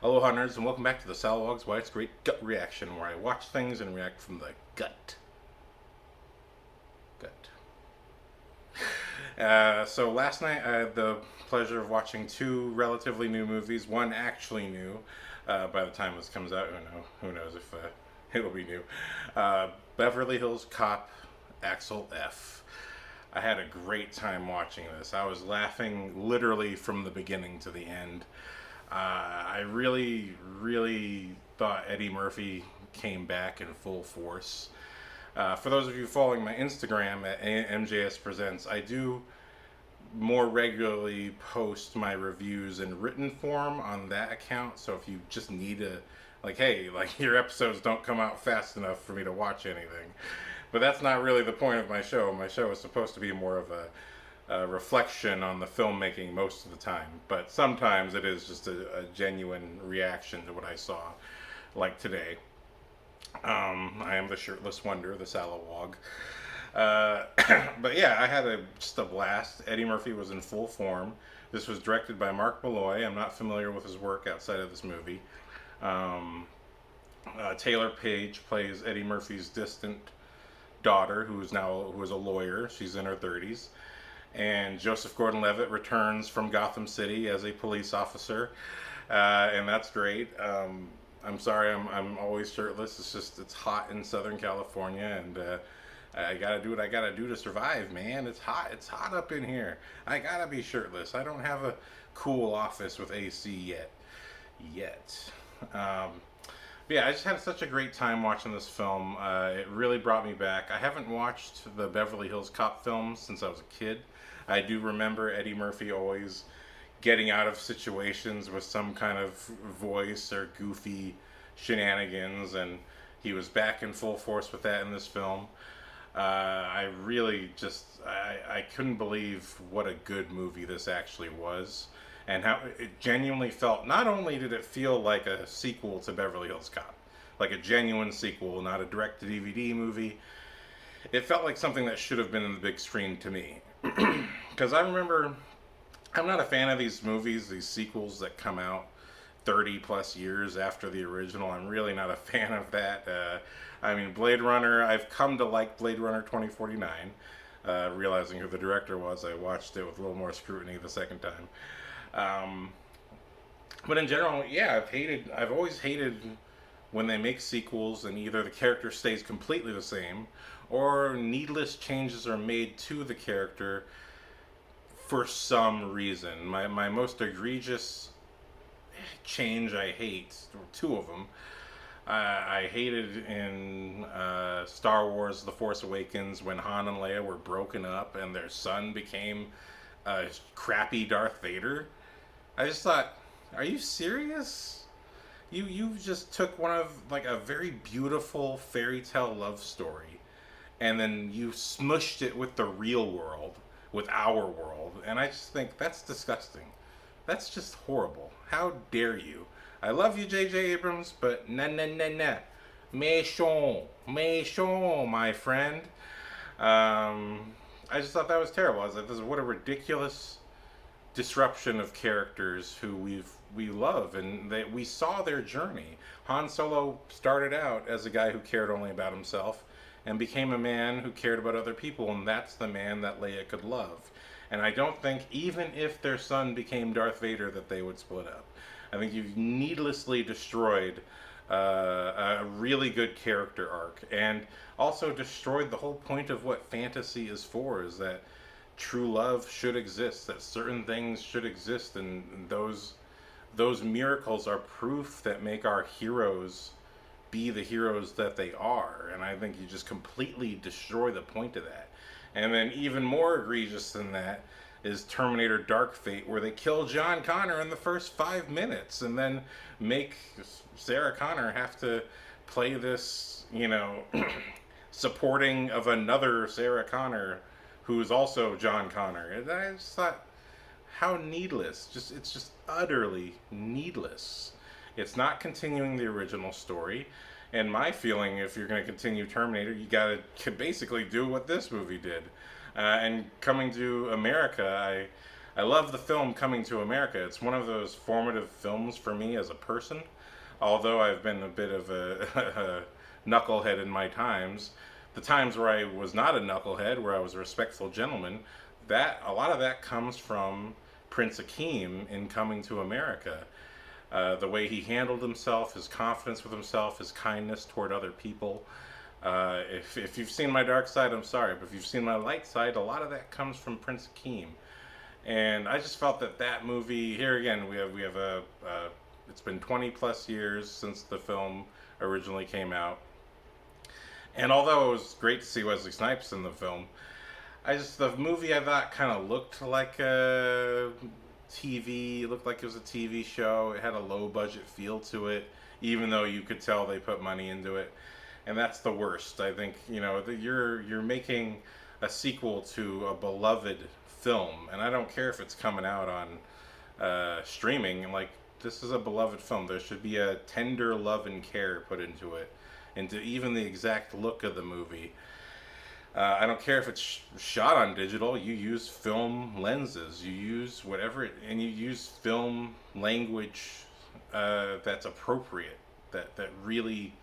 Hello, nerds, and welcome back to the Salawag's Why It's Great Gut Reaction, where I watch things and react from the gut. So last night I had the pleasure of watching two relatively new movies. One actually new. By the time this comes out, who knows if it'll be new. Beverly Hills Cop, Axel F. I had a great time watching this. I was laughing literally from the beginning to the end. I really thought Eddie Murphy came back in full force. For those of you following my Instagram at MJS Presents, I do more regularly post my reviews in written form on that account. So if you just need a, hey, your episodes don't come out fast enough for me to watch anything. But that's not really the point of my show. My show is supposed to be more of a reflection on the filmmaking most of the time. But sometimes it is just a genuine reaction to what I saw, like today. I am the shirtless wonder, the Salawag. But yeah, I had just a blast. Eddie Murphy was in full form. This was directed by Mark Malloy. I'm not familiar with his work outside of this movie. Taylor Page plays Eddie Murphy's distant daughter, who is a lawyer. She's in her 30s. And Joseph Gordon-Levitt returns from Gotham City as a police officer, and that's great. I'm sorry, I'm always shirtless. It's hot in Southern California, and I gotta do what I gotta do to survive, man. It's hot up in here. I gotta be shirtless. I don't have a cool office with AC yet. Yeah, I just had such a great time watching this film. It really brought me back. I haven't watched the Beverly Hills Cop films since I was a kid. I do remember Eddie Murphy always getting out of situations with some kind of voice or goofy shenanigans, and he was back in full force with that in this film. I really I couldn't believe what a good movie this actually was, and how it genuinely felt. Not only did it feel like a sequel to Beverly Hills Cop, like a genuine sequel, not a direct-to-DVD movie, it felt like something that should have been in the big screen to me. Because I remember, I'm not a fan of these movies, these sequels that come out 30 plus years after the original. I'm really not a fan of that. I mean, Blade Runner, I've come to like Blade Runner 2049. Realizing who the director was, I watched it with a little more scrutiny the second time. But in general, yeah, I've always hated when they make sequels and either the character stays completely the same or needless changes are made to the character for some reason. My most egregious change I hate, two of them. I hated in Star Wars The Force Awakens when Han and Leia were broken up and their son became a crappy Darth Vader. I just thought, are you serious? You just took one of a very beautiful fairy tale love story and then you smushed it with the real world, with our world, and I just think that's disgusting. That's just horrible. How dare you? I love you, J.J. Abrams, but nah. Méchant, my friend. I just thought that was terrible. I was like, what a ridiculous disruption of characters who we love, and that we saw their journey. Han Solo started out as a guy who cared only about himself and became a man who cared about other people, and that's the man that Leia could love. And I don't think, even if their son became Darth Vader, that they would split up. I think you've needlessly destroyed a really good character arc, and also destroyed the whole point of what fantasy is for, is that true love should exist, that certain things should exist, and those miracles are proof that make our heroes be the heroes that they are. And I think you just completely destroy the point of that. And then even more egregious than that is Terminator Dark Fate, where they kill John Connor in the first 5 minutes and then make Sarah Connor have to play this, supporting of another Sarah Connor who's also John Connor. And I just thought, how needless. It's just utterly needless. It's not continuing the original story. And my feeling, if you're going to continue Terminator, you got to basically do what this movie did. And coming to America, I love the film Coming to America. It's one of those formative films for me as a person. Although I've been a bit of a, a knucklehead in my times, the times where I was not a knucklehead, where I was a respectful gentleman, that a lot of that comes from Prince Akeem in Coming to America. The way he handled himself, his confidence with himself, his kindness toward other people. If you've seen my dark side, I'm sorry, but if you've seen my light side, a lot of that comes from Prince Akeem. And I just felt that that movie, here again, we have it's been 20 plus years since the film originally came out. And although it was great to see Wesley Snipes in the film, the movie I thought kind of looked like a TV, it looked like it was a TV show. It had a low budget feel to it, even though you could tell they put money into it. And that's the worst. I think, you're making a sequel to a beloved film, and I don't care if it's coming out on streaming. Like, this is a beloved film. There should be a tender love and care put into it, into even the exact look of the movie. I don't care if it's shot on digital. You use film lenses. You use and you use film language that's appropriate. That really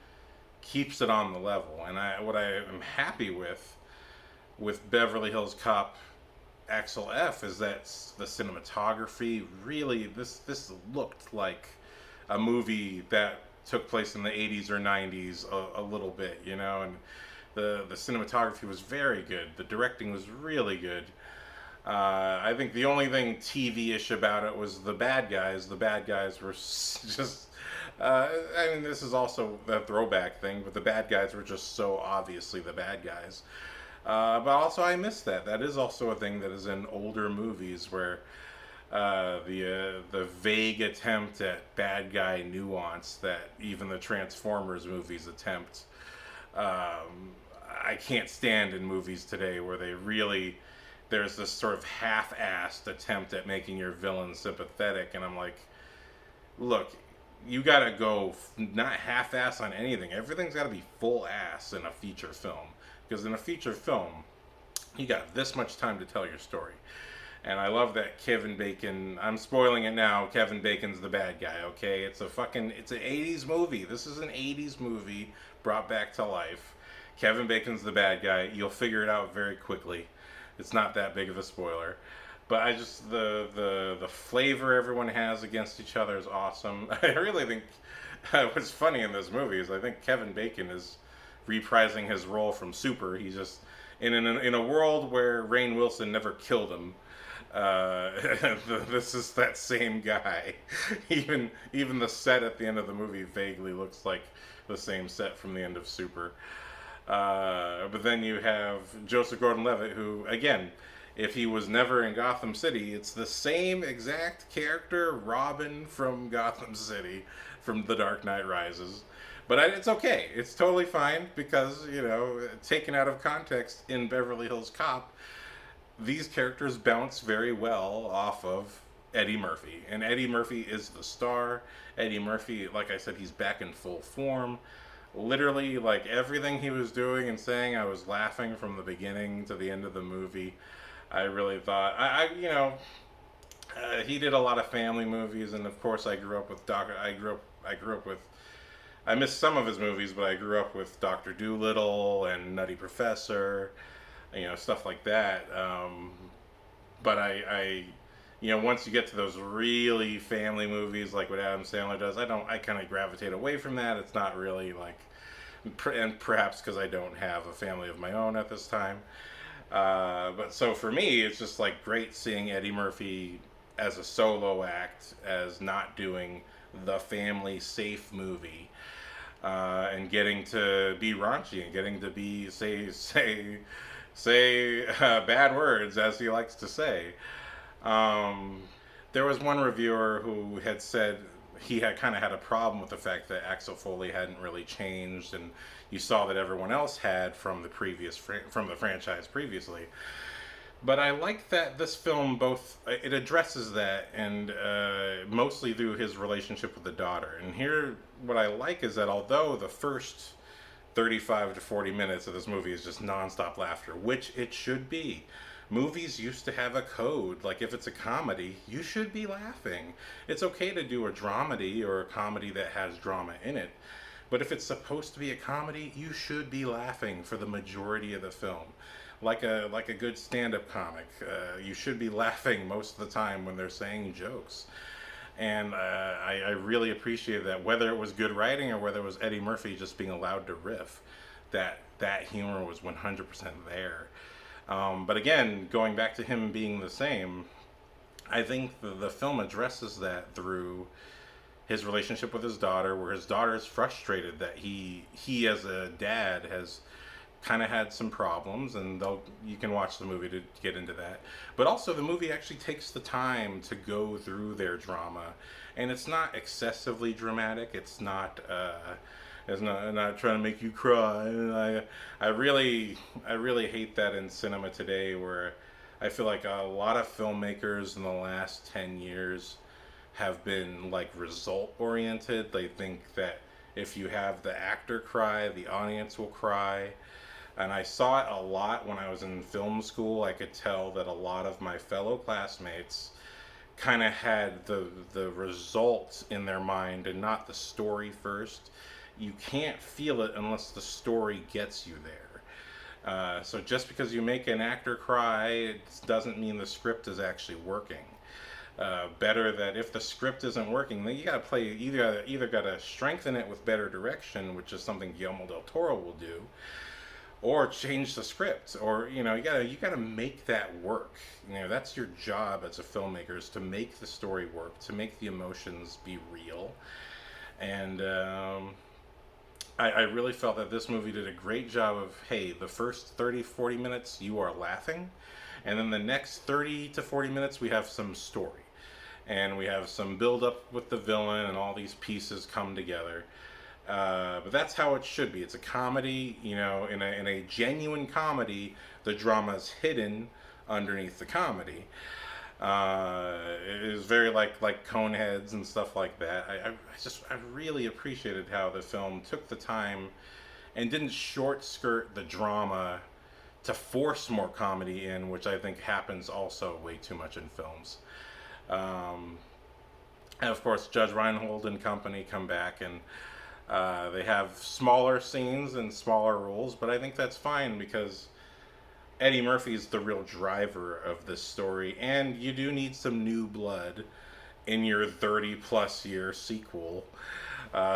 keeps it on the level. And what I am happy with Beverly Hills Cop Axel F is that the cinematography really this looked like a movie that took place in the 80s or 90s a little bit, and the cinematography was very good. The directing was really good. I think the only thing TV-ish about it was the bad guys. The bad guys were just this is also a throwback thing, but the bad guys were just so obviously the bad guys. But also I miss that. That is also a thing that is in older movies where the vague attempt at bad guy nuance that even the Transformers movies attempt. I can't stand in movies today where there's this sort of half-assed attempt at making your villain sympathetic, and I'm like, look, you gotta go not half-ass on anything. Everything's gotta be full-ass in a feature film. Because in a feature film, you got this much time to tell your story. And I love that Kevin Bacon, I'm spoiling it now, Kevin Bacon's the bad guy, okay? It's an 80s movie. This is an 80s movie brought back to life. Kevin Bacon's the bad guy. You'll figure it out very quickly. It's not that big of a spoiler. But I just, the flavor everyone has against each other is awesome. I really think what's funny in this movie is I think Kevin Bacon is reprising his role from Super. He's just in a world where Rainn Wilson never killed him. This is that same guy. Even the set at the end of the movie vaguely looks like the same set from the end of Super. But then you have Joseph Gordon-Levitt, who, again, if he was never in Gotham City, it's the same exact character, Robin from Gotham City, from The Dark Knight Rises. But it's okay. It's totally fine because, taken out of context in Beverly Hills Cop, these characters bounce very well off of Eddie Murphy. And Eddie Murphy is the star. Eddie Murphy, like I said, he's back in full form. Literally, like, everything he was doing and saying, I was laughing from the beginning to the end of the movie. I really thought, he did a lot of family movies, and of course I grew up with I missed some of his movies, but I grew up with Dr. Dolittle and Nutty Professor, stuff like that. But I once you get to those really family movies, like what Adam Sandler does, I kind of gravitate away from that. It's not really like, and perhaps because I don't have a family of my own at this time. But so for me, it's just like great seeing Eddie Murphy as a solo act, as not doing the family safe movie, and getting to be raunchy and getting to be say bad words, as he likes to say. There was one reviewer who had said he had kind of had a problem with the fact that Axel Foley hadn't really changed, and you saw that everyone else had from the franchise previously. But I like that this film it addresses that, and mostly through his relationship with the daughter. And here, what I like is that although the first 35 to 40 minutes of this movie is just nonstop laughter, which it should be, movies used to have a code. Like, if it's a comedy, you should be laughing. It's okay to do a dramedy or a comedy that has drama in it. But if it's supposed to be a comedy, you should be laughing for the majority of the film. Like a good stand-up comic, you should be laughing most of the time when they're saying jokes. And I really appreciated that, whether it was good writing or whether it was Eddie Murphy just being allowed to riff, that humor was 100% there. But again, going back to him being the same, I think the film addresses that through his relationship with his daughter, where his daughter is frustrated that he as a dad has kind of had some problems, and you can watch the movie to get into that. But also, the movie actually takes the time to go through their drama, and it's not excessively dramatic. It's not trying to make you cry. And I really hate that in cinema today, where I feel like a lot of filmmakers in the last 10 years have been like result oriented. They think that if you have the actor cry, the audience will cry. And I saw it a lot when I was in film school. I could tell that a lot of my fellow classmates kind of had the result in their mind and not the story first. You can't feel it unless the story gets you there. So just because you make an actor cry, it doesn't mean the script is actually working. Better that if the script isn't working, then you gotta play. Either gotta strengthen it with better direction, which is something Guillermo del Toro will do, or change the script, or you gotta make that work. That's your job as a filmmaker, is to make the story work, to make the emotions be real. And I really felt that this movie did a great job of, hey, the first 30-40 minutes you are laughing, and then the next 30 to 40 minutes we have some story, and we have some build up with the villain, and all these pieces come together. But that's how it should be. It's a comedy, in a genuine comedy, the drama is hidden underneath the comedy. It is very like Coneheads and stuff like that. I really appreciated how the film took the time and didn't short skirt the drama to force more comedy in, which I think happens also way too much in films. And of course, Judge Reinhold and company come back, and they have smaller scenes and smaller roles, but I think that's fine because Eddie Murphy's the real driver of this story, and you do need some new blood in your 30-plus year sequel.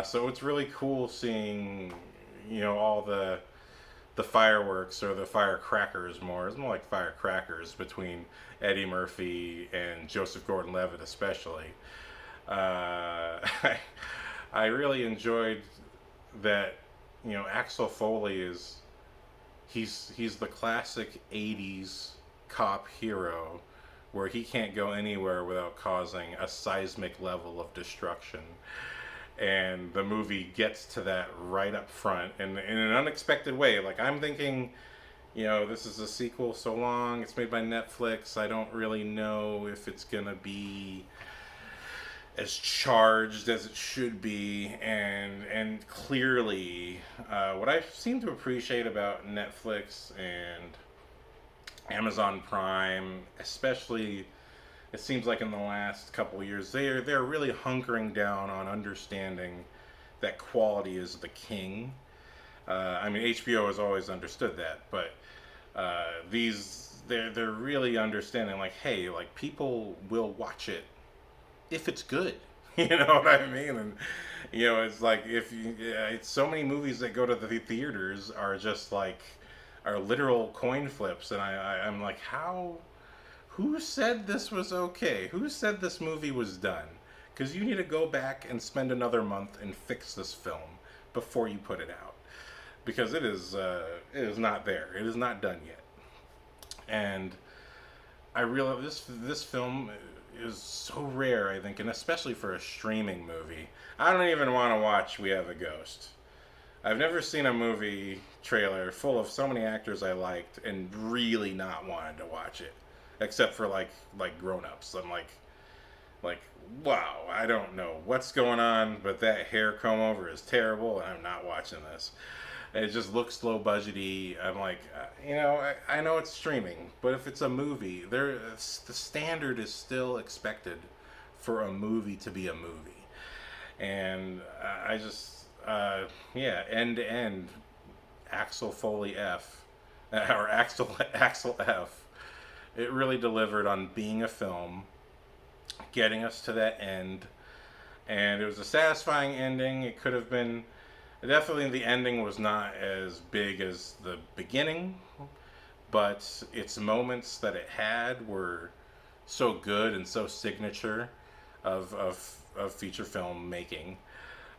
So it's really cool seeing, all the fireworks, or the firecrackers more. It's more like firecrackers between Eddie Murphy and Joseph Gordon-Levitt, especially. I really enjoyed that. Axel Foley he's the classic 80s cop hero, where he can't go anywhere without causing a seismic level of destruction. And the movie gets to that right up front, and in an unexpected way. Like, I'm thinking, this is a sequel so long, it's made by Netflix, I don't really know if it's gonna be as charged as it should be, and clearly, what I seem to appreciate about Netflix and Amazon Prime, especially, it seems like in the last couple of years, they're really hunkering down on understanding that quality is the king. HBO has always understood that, but they're really understanding, like, hey, like, people will watch it if it's good. You know what I mean? And it's like, it's so many movies that go to the theaters are just like, are literal coin flips, and I'm like, who said this was okay? Who said this movie was done? Because you need to go back and spend another month and fix this film before you put it out, because it is not there. It is not done yet. And I realize this film is so rare, I think, and especially for a streaming movie. I don't even want to watch We Have a Ghost. I've never seen a movie trailer full of so many actors I liked and really not wanted to watch it, except for like grown-ups. I'm like, wow, I don't know what's going on, but that hair comb over is terrible, and I'm not watching this. It just looks low budgety. I'm like, I know it's streaming, but if it's a movie, the standard is still expected for a movie to be a movie. And I just, yeah, end to end, Axel Foley F, or Axel F. It really delivered on being a film, getting us to that end, and it was a satisfying ending. It could have been, definitely the ending was not as big as the beginning, but its moments that it had were so good and so signature of feature film making.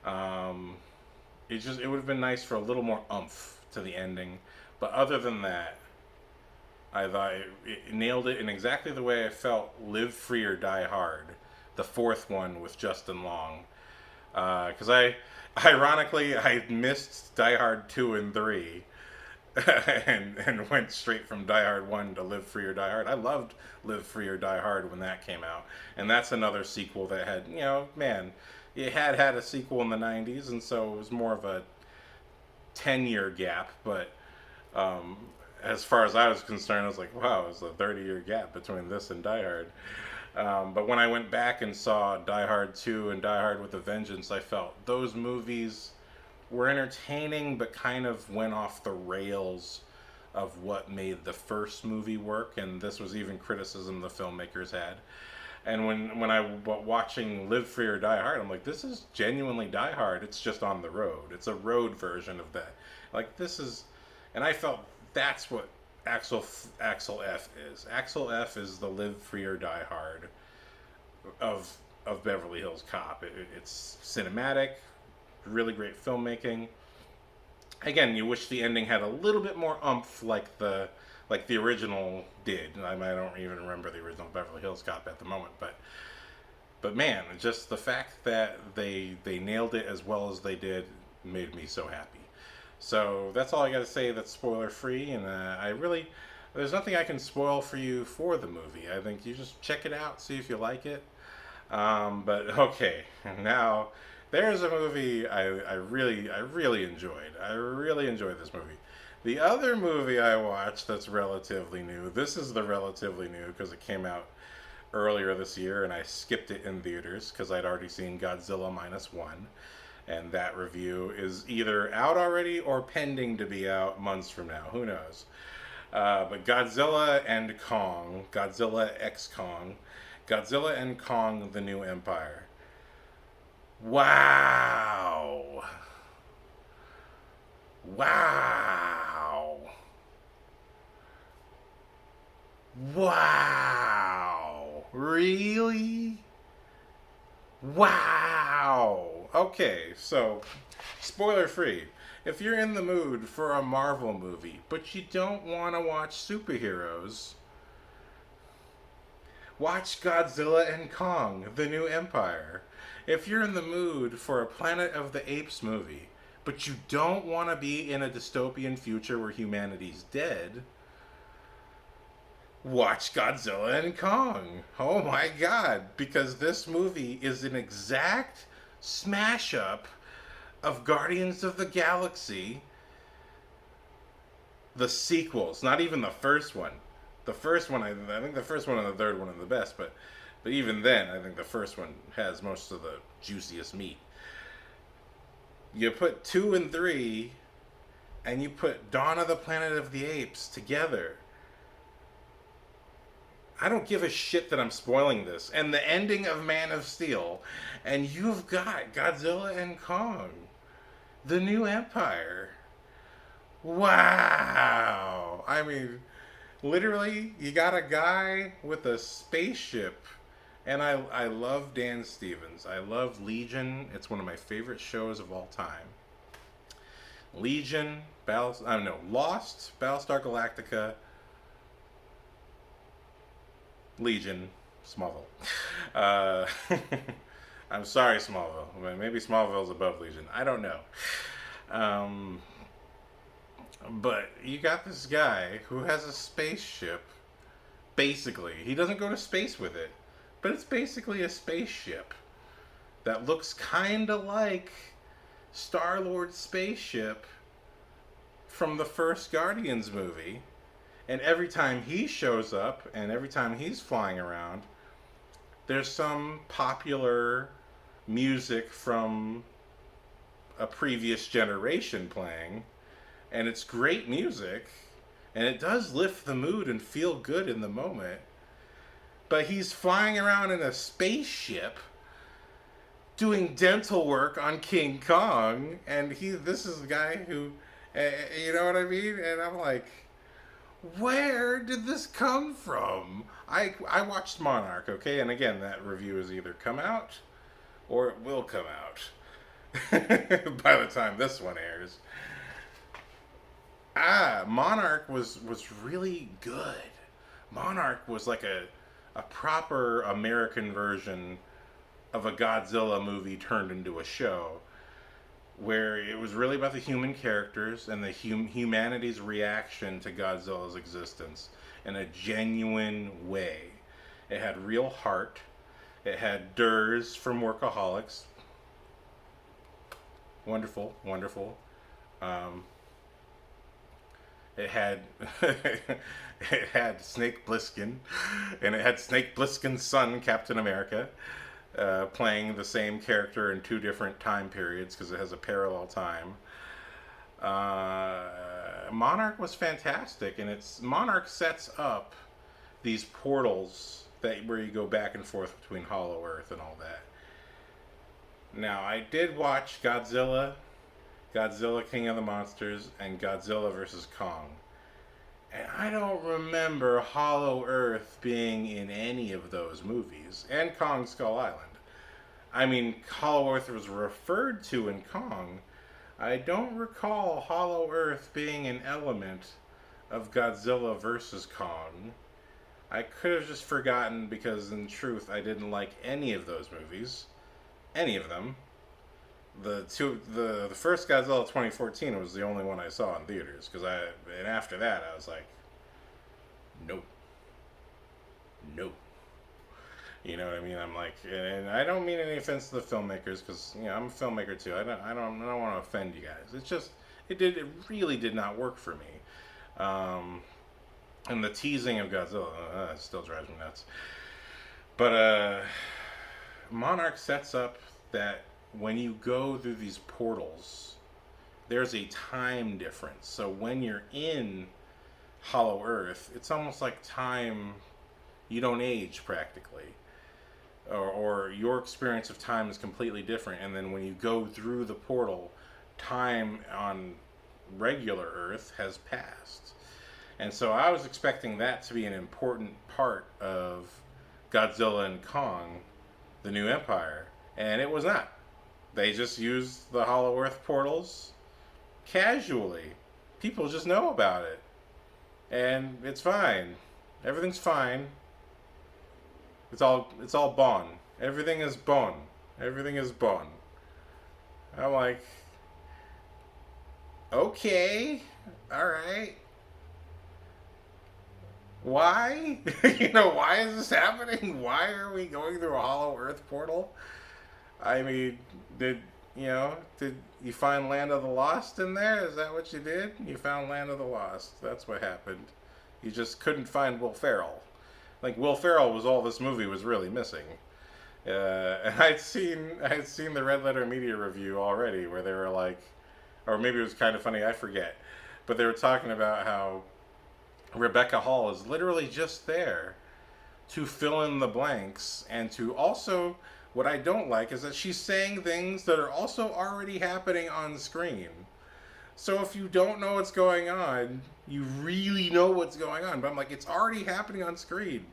Um, it would have been nice for a little more oomph to the ending, but other than that, I thought it nailed it in exactly the way I felt Live Free or Die Hard, the fourth one with Justin Long. Because ironically, I missed Die Hard 2 and 3 and went straight from Die Hard 1 to Live Free or Die Hard. I loved Live Free or Die Hard when that came out. And that's another sequel that had, man, it had a sequel in the 90s, and so it was more of a 10-year gap, but um, as far as I was concerned, I was like, wow, it was a 30-year gap between this and Die Hard. But when I went back and saw Die Hard 2 and Die Hard with a Vengeance, I felt those movies were entertaining, but kind of went off the rails of what made the first movie work, and this was even criticism the filmmakers had. And when I watching Live Free or Die Hard, I'm like, this is genuinely Die Hard. It's just on the road. It's a road version of that. Like this is, and I felt that's what Axel F is. Axel F is the Live Free or Die Hard of Beverly Hills Cop. It's cinematic, really great filmmaking. Again, you wish the ending had a little bit more oomph, like the original did. I don't even remember the original Beverly Hills Cop at the moment, but man, just the fact that they nailed it as well as they did made me so happy. So that's all I got to say. That's spoiler free, and there's nothing I can spoil for you for the movie. I think you just check it out, see if you like it. But okay, now there's a movie I really enjoyed. I really enjoyed this movie. The other movie I watched that's relatively new. This is the relatively new because it came out earlier this year, and I skipped it in theaters because I'd already seen Godzilla minus one. And that review is either out already or pending to be out months from now. Who knows? But Godzilla and Kong, Godzilla X Kong, Godzilla and Kong, The New Empire. Wow. Wow. Wow. Really? Wow. Okay, so spoiler free. If you're in the mood for a Marvel movie, but you don't want to watch superheroes, watch Godzilla and Kong, The New Empire. If you're in the mood for a Planet of the Apes movie, but you don't want to be in a dystopian future where humanity's dead, watch Godzilla and Kong. Oh my god, because this movie is an exact smash up of Guardians of the Galaxy, the sequels, not even the first one. The first one, I think the first one and the third one are the best, but even then, I think the first one has most of the juiciest meat. You put 2 and 3, and you put Dawn of the Planet of the Apes together. I don't give a shit that I'm spoiling this. And the ending of Man of Steel, and you've got Godzilla and Kong, The New Empire. Wow. I mean, literally, you got a guy with a spaceship. And I love Dan Stevens. I love Legion. It's one of my favorite shows of all time. Legion, Lost, Battlestar Galactica, Legion, Smallville. I'm sorry, Smallville. Maybe Smallville's above Legion. I don't know. But you got this guy who has a spaceship. Basically, he doesn't go to space with it, but it's basically a spaceship that looks kind of like Star-Lord's spaceship, from the first Guardians movie. And every time he shows up and every time he's flying around, there's some popular music from a previous generation playing. And it's great music. And it does lift the mood and feel good in the moment. But he's flying around in a spaceship doing dental work on King Kong. And this is a guy who, you know what I mean? And I'm like, where did this come from? I watched Monarch, okay? And again, that review has either come out or it will come out by the time this one airs. Monarch was really good. Monarch was like a proper American version of a Godzilla movie turned into a show, where it was really about the human characters and the humanity's reaction to Godzilla's existence in a genuine way. It had real heart. It had Durs from Workaholics. Wonderful, wonderful. It had it had Snake Plissken, and it had Snake Plissken's son, Captain America, playing the same character in two different time periods because it has a parallel time. Monarch was fantastic, and Monarch sets up these portals where you go back and forth between Hollow Earth and all that. Now, I did watch Godzilla King of the Monsters, and Godzilla vs. Kong. And I don't remember Hollow Earth being in any of those movies, and Kong Skull Island. I mean, Hollow Earth was referred to in Kong. I don't recall Hollow Earth being an element of Godzilla vs. Kong. I could have just forgotten because, in truth, I didn't like any of those movies. Any of them. The first Godzilla 2014 was the only one I saw in theaters, and after that I was like, nope. You know what I mean? I'm like, and I don't mean any offense to the filmmakers, because I'm a filmmaker too. I don't want to offend you guys. It's just it really did not work for me. And the teasing of Godzilla still drives me nuts. But Monarch sets up that when you go through these portals, there's a time difference. So when you're in Hollow Earth, it's almost like time, you don't age practically. Or your experience of time is completely different. And then when you go through the portal, time on regular Earth has passed. And so I was expecting that to be an important part of Godzilla and Kong, the New Empire. And it was not. They just used the Hollow Earth portals casually. People just know about it. And it's fine. Everything's fine. It's all Bon. Everything is Bon. Everything is Bon. I'm like, okay, alright. Why? Why is this happening? Why are we going through a Hollow Earth portal? I mean, did you find Land of the Lost in there? Is that what you did? You found Land of the Lost. That's what happened. You just couldn't find Will Ferrell. Like, Will Ferrell was all this movie was really missing. And I'd seen the Red Letter Media review already, where they were like, or maybe it was Kind of Funny, I forget, but they were talking about how Rebecca Hall is literally just there to fill in the blanks, and to also, what I don't like is that she's saying things that are also already happening on screen. So if you don't know what's going on, you really know what's going on. But I'm like, it's already happening on screen.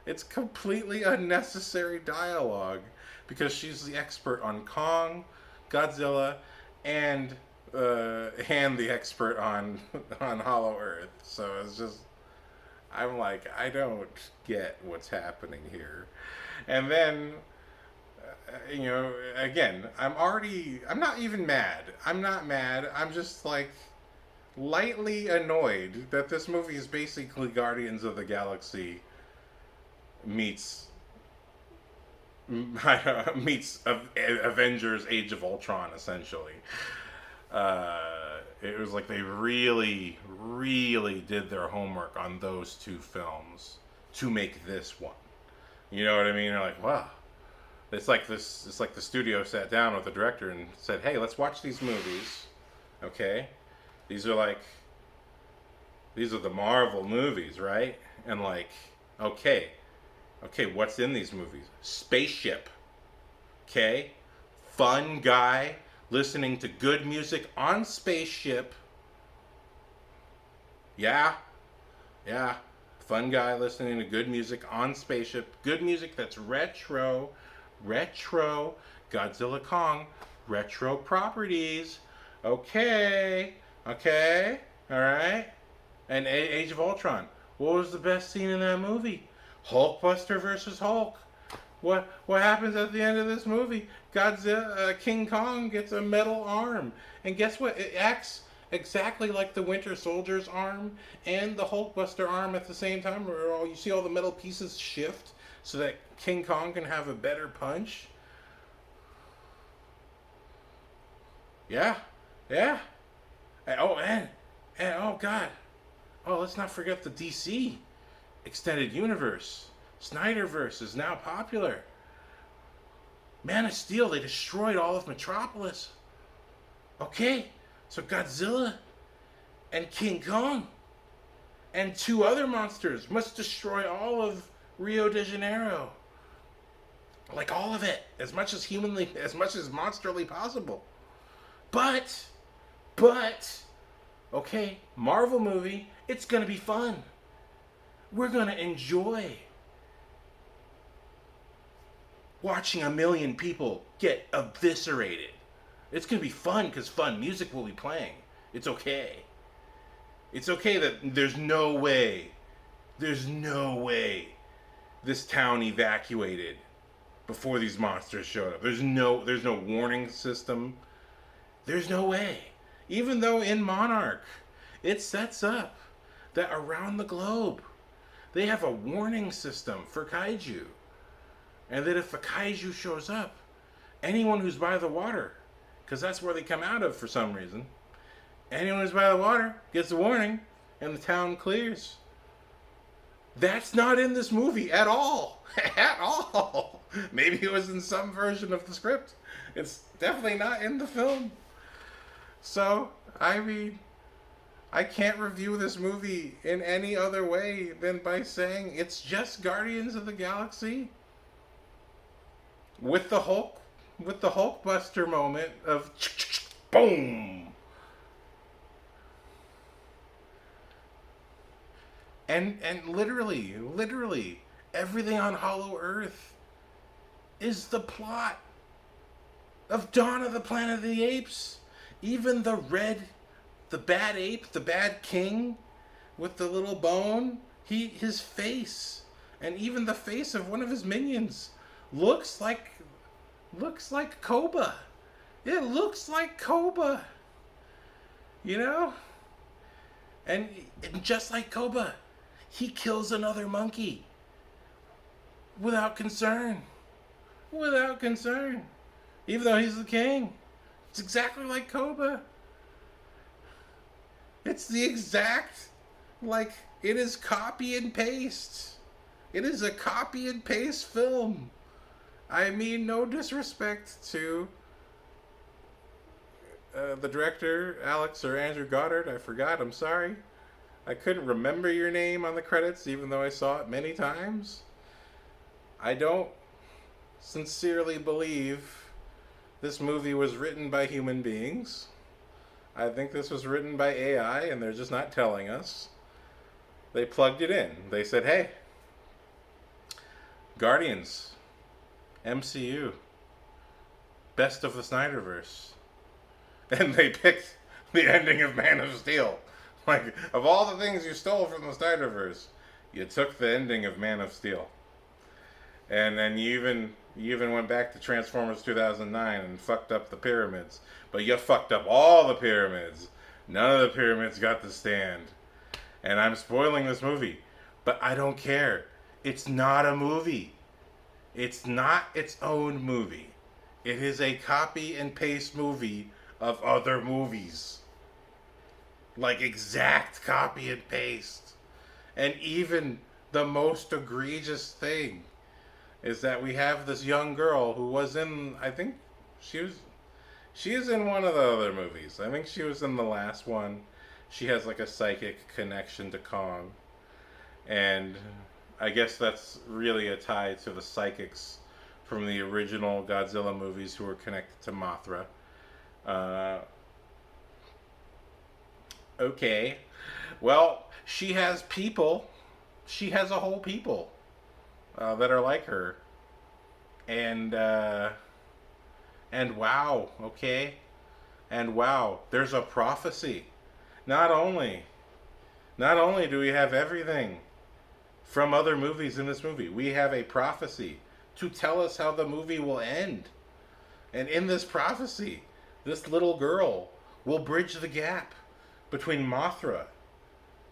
It's completely unnecessary dialogue, because she's the expert on Kong, Godzilla, and the expert on Hollow Earth. So it's just, I'm like, I don't get what's happening here. And then, again, I'm not even mad. I'm not mad. I'm just like lightly annoyed that this movie is basically Guardians of the Galaxy meets Avengers Age of Ultron, essentially. it was like they really, really did their homework on those two films to make this one. You know what I mean? You're like, wow. It's like this. It's like the studio sat down with the director and said, "Hey, let's watch these movies. Okay, these are the Marvel movies, right? And like, okay, what's in these movies? Spaceship. Okay, fun guy listening to good music on spaceship. Yeah, yeah, fun guy listening to good music on spaceship. Good music that's retro, Godzilla Kong, retro properties. Okay, all right. And Age of Ultron. What was the best scene in that movie? Hulkbuster versus Hulk. What happens at the end of this movie? Godzilla, King Kong gets a metal arm, and guess what? It acts exactly like the Winter Soldier's arm and the Hulkbuster arm at the same time. Where you see all the metal pieces shift so that King Kong can have a better punch. Yeah. And oh god. Oh, let's not forget the DC extended universe. Snyderverse is now popular. Man of Steel, they destroyed all of Metropolis. Okay, so Godzilla and King Kong and two other monsters must destroy all of Rio de Janeiro. Like all of it, as much as monsterly possible. But, okay, Marvel movie, it's gonna be fun. We're gonna enjoy watching a million people get eviscerated. It's gonna be fun because fun music will be playing. It's okay. It's okay that there's no way this town evacuated before these monsters showed up. There's no warning system. There's no way. Even though in Monarch, it sets up that around the globe, they have a warning system for kaiju. And that if a kaiju shows up, anyone who's by the water, because that's where they come out of for some reason, anyone who's by the water gets a warning and the town clears. That's not in this movie at all. At all. Maybe it was in some version of the script. It's definitely not in the film. So, I mean, I can't review this movie in any other way than by saying it's just Guardians of the Galaxy with the Hulkbuster moment of boom. And literally everything on Hollow Earth is the plot of Dawn of the Planet of the Apes. Even the bad ape, the bad king with the little bone, his face, and even the face of one of his minions looks like Koba. It looks like Koba. You know? And just like Koba, he kills another monkey without concern. Without concern. Even though he's the king. It's exactly like Koba. It's the exact, it is copy and paste. It is a copy and paste film. I mean, no disrespect to the director, Alex or Andrew Goddard. I forgot, I'm sorry. I couldn't remember your name on the credits, even though I saw it many times. I don't sincerely believe this movie was written by human beings. I think this was written by AI, and they're just not telling us. They plugged it in. They said, hey, Guardians, MCU, best of the Snyderverse. And they picked the ending of Man of Steel. Like, of all the things you stole from the Snyderverse, you took the ending of Man of Steel. And then you even went back to Transformers 2009 and fucked up the pyramids. But you fucked up all the pyramids. None of the pyramids got to stand. And I'm spoiling this movie. But I don't care. It's not a movie. It's not its own movie. It is a copy and paste movie of other movies. Like exact copy and paste. And even the most egregious thing is that we have this young girl who was in, I think she was, she is in one of the other movies. I think she was in the last one. She has like a psychic connection to Kong. And I guess that's really a tie to the psychics from the original Godzilla movies who were connected to Mothra. Uh, okay. Well, she has people. She has a whole people that are like her. And, uh, and wow, okay? And wow, there's a prophecy. Not only, not only do we have everything from other movies in this movie, we have a prophecy to tell us how the movie will end. And in this prophecy, this little girl will bridge the gap between Mothra.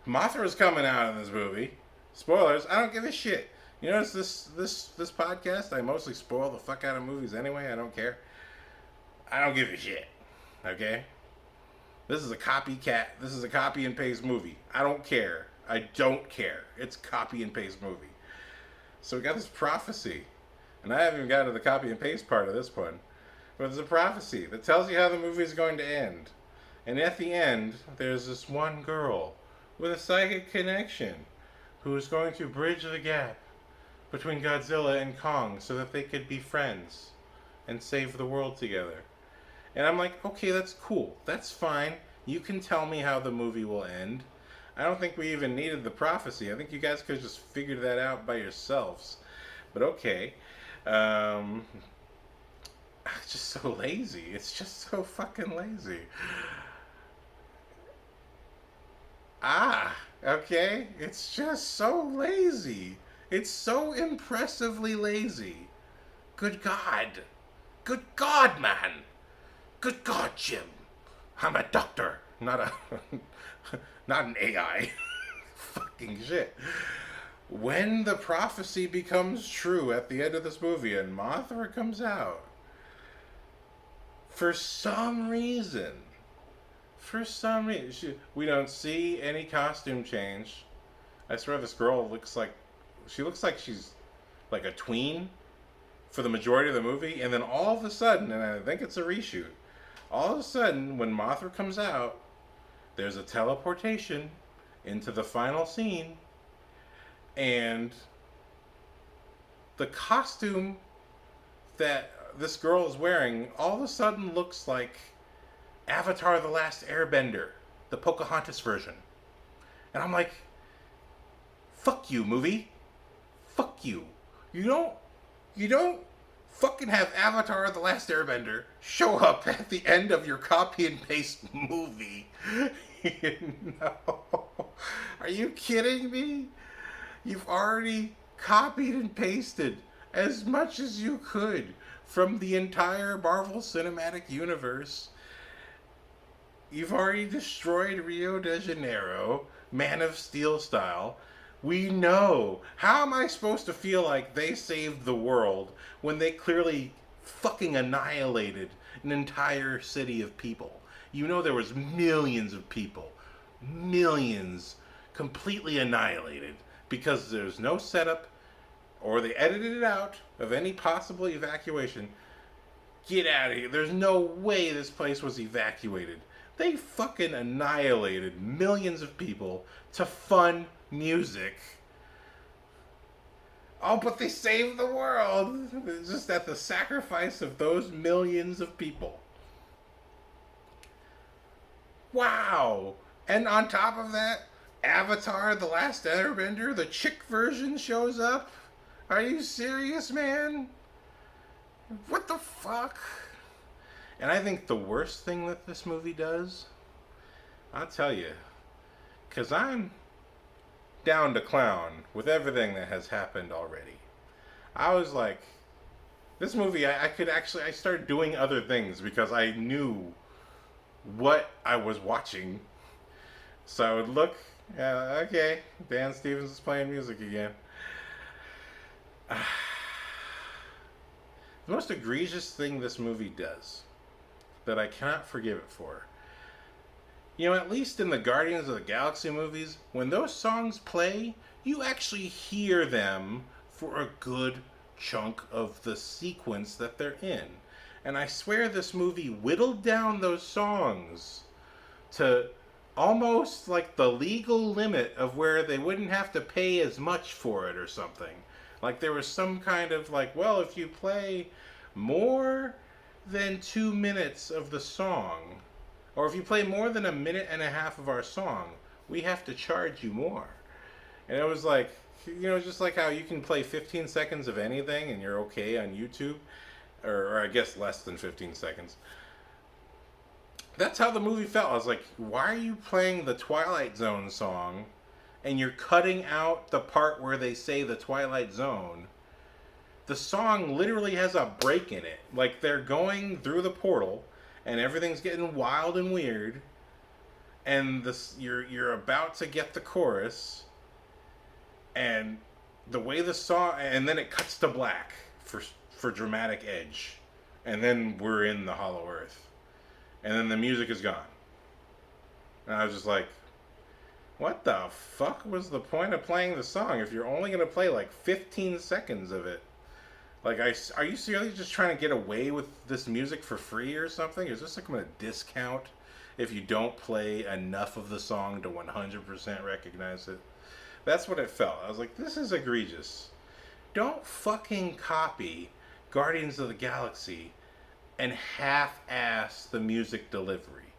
Mothra's coming out in this movie. Spoilers, I don't give a shit. You notice this podcast, I mostly spoil the fuck out of movies anyway. I don't care. I don't give a shit. Okay? This is a copycat. This is a copy and paste movie. I don't care. I don't care. It's copy and paste movie. So we got this prophecy. And I haven't even gotten to the copy and paste part of this one. But there's a prophecy that tells you how the movie is going to end. And at the end, there's this one girl with a psychic connection who is going to bridge the gap between Godzilla and Kong so that they could be friends and save the world together. And I'm like, okay, that's cool. That's fine. You can tell me how the movie will end. I don't think we even needed the prophecy. I think you guys could have just figured that out by yourselves. But okay. It's just so lazy. It's just so fucking lazy. Okay. It's just so lazy. It's so impressively lazy. Good God. Good God, man. Good God, Jim. I'm a doctor, not a not an AI. Fucking shit. When the prophecy becomes true at the end of this movie and Mothra comes out, for some reason, we don't see any costume change. I swear this girl looks like she's like a tween for the majority of the movie, and then all of a sudden, and I think it's a reshoot, all of a sudden, when Mothra comes out, there's a teleportation into the final scene, and the costume that this girl is wearing all of a sudden looks like Avatar: The Last Airbender, the Pocahontas version. And I'm like, fuck you, movie. Fuck you. You don't fucking have Avatar: The Last Airbender show up at the end of your copy and paste movie. No. Are you kidding me? You've already copied and pasted as much as you could from the entire Marvel Cinematic Universe. You've already destroyed Rio de Janeiro, Man of Steel style. We know. How am I supposed to feel like they saved the world when they clearly fucking annihilated an entire city of people? You know there was millions of people. Millions completely annihilated because there's no setup, or they edited it out of any possible evacuation. Get out of here. There's no way this place was evacuated. They fucking annihilated millions of people to fun music. Oh, but they saved the world. It's just at the sacrifice of those millions of people. Wow. And on top of that, Avatar: The Last Airbender, the chick version shows up? Are you serious, man? What the fuck? And I think the worst thing that this movie does, I'll tell you, because I'm down to clown with everything that has happened already. I was like, this movie, I started doing other things because I knew what I was watching. So I would look, okay, Dan Stevens is playing music again. The most egregious thing this movie does that I cannot forgive it for. At least in the Guardians of the Galaxy movies, when those songs play, you actually hear them for a good chunk of the sequence that they're in. And I swear this movie whittled down those songs to almost like the legal limit of where they wouldn't have to pay as much for it or something. Like there was some kind of like, well, if you play more than 2 minutes of the song, or if you play more than a minute and a half of our song, we have to charge you more. And it was like, just like how you can play 15 seconds of anything and you're okay on YouTube, or I guess less than 15 seconds. That's how the movie felt. I was like, why are you playing the Twilight Zone song and you're cutting out the part where they say the Twilight Zone? The song literally has a break in it. Like they're going through the portal and everything's getting wild and weird, and you're about to get the chorus, and the way the song, and then it cuts to black for dramatic edge, and then we're in the Hollow Earth, and then the music is gone, and I was just like, what the fuck was the point of playing the song if you're only gonna play like 15 seconds of it? Like, are you seriously just trying to get away with this music for free or something? Is this like a discount if you don't play enough of the song to 100% recognize it? That's what it felt. I was like, this is egregious. Don't fucking copy Guardians of the Galaxy and half-ass the music delivery.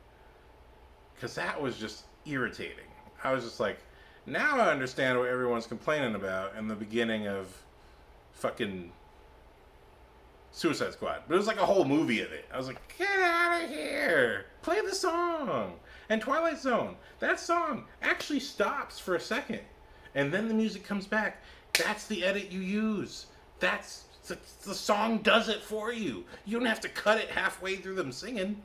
Because that was just irritating. I was just like, now I understand what everyone's complaining about in the beginning of fucking Suicide Squad. But it was like a whole movie of it. I was like, get out of here! Play the song! And Twilight Zone, that song actually stops for a second. And then the music comes back. That's the edit you use. That's the song does it for you. You don't have to cut it halfway through them singing.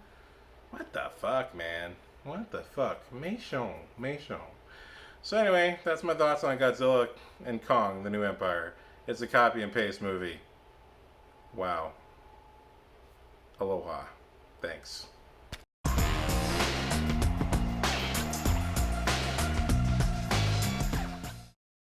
What the fuck, man? What the fuck? Méchant. So anyway, that's my thoughts on Godzilla and Kong, the New Empire. It's a copy and paste movie. Wow. Aloha. Thanks.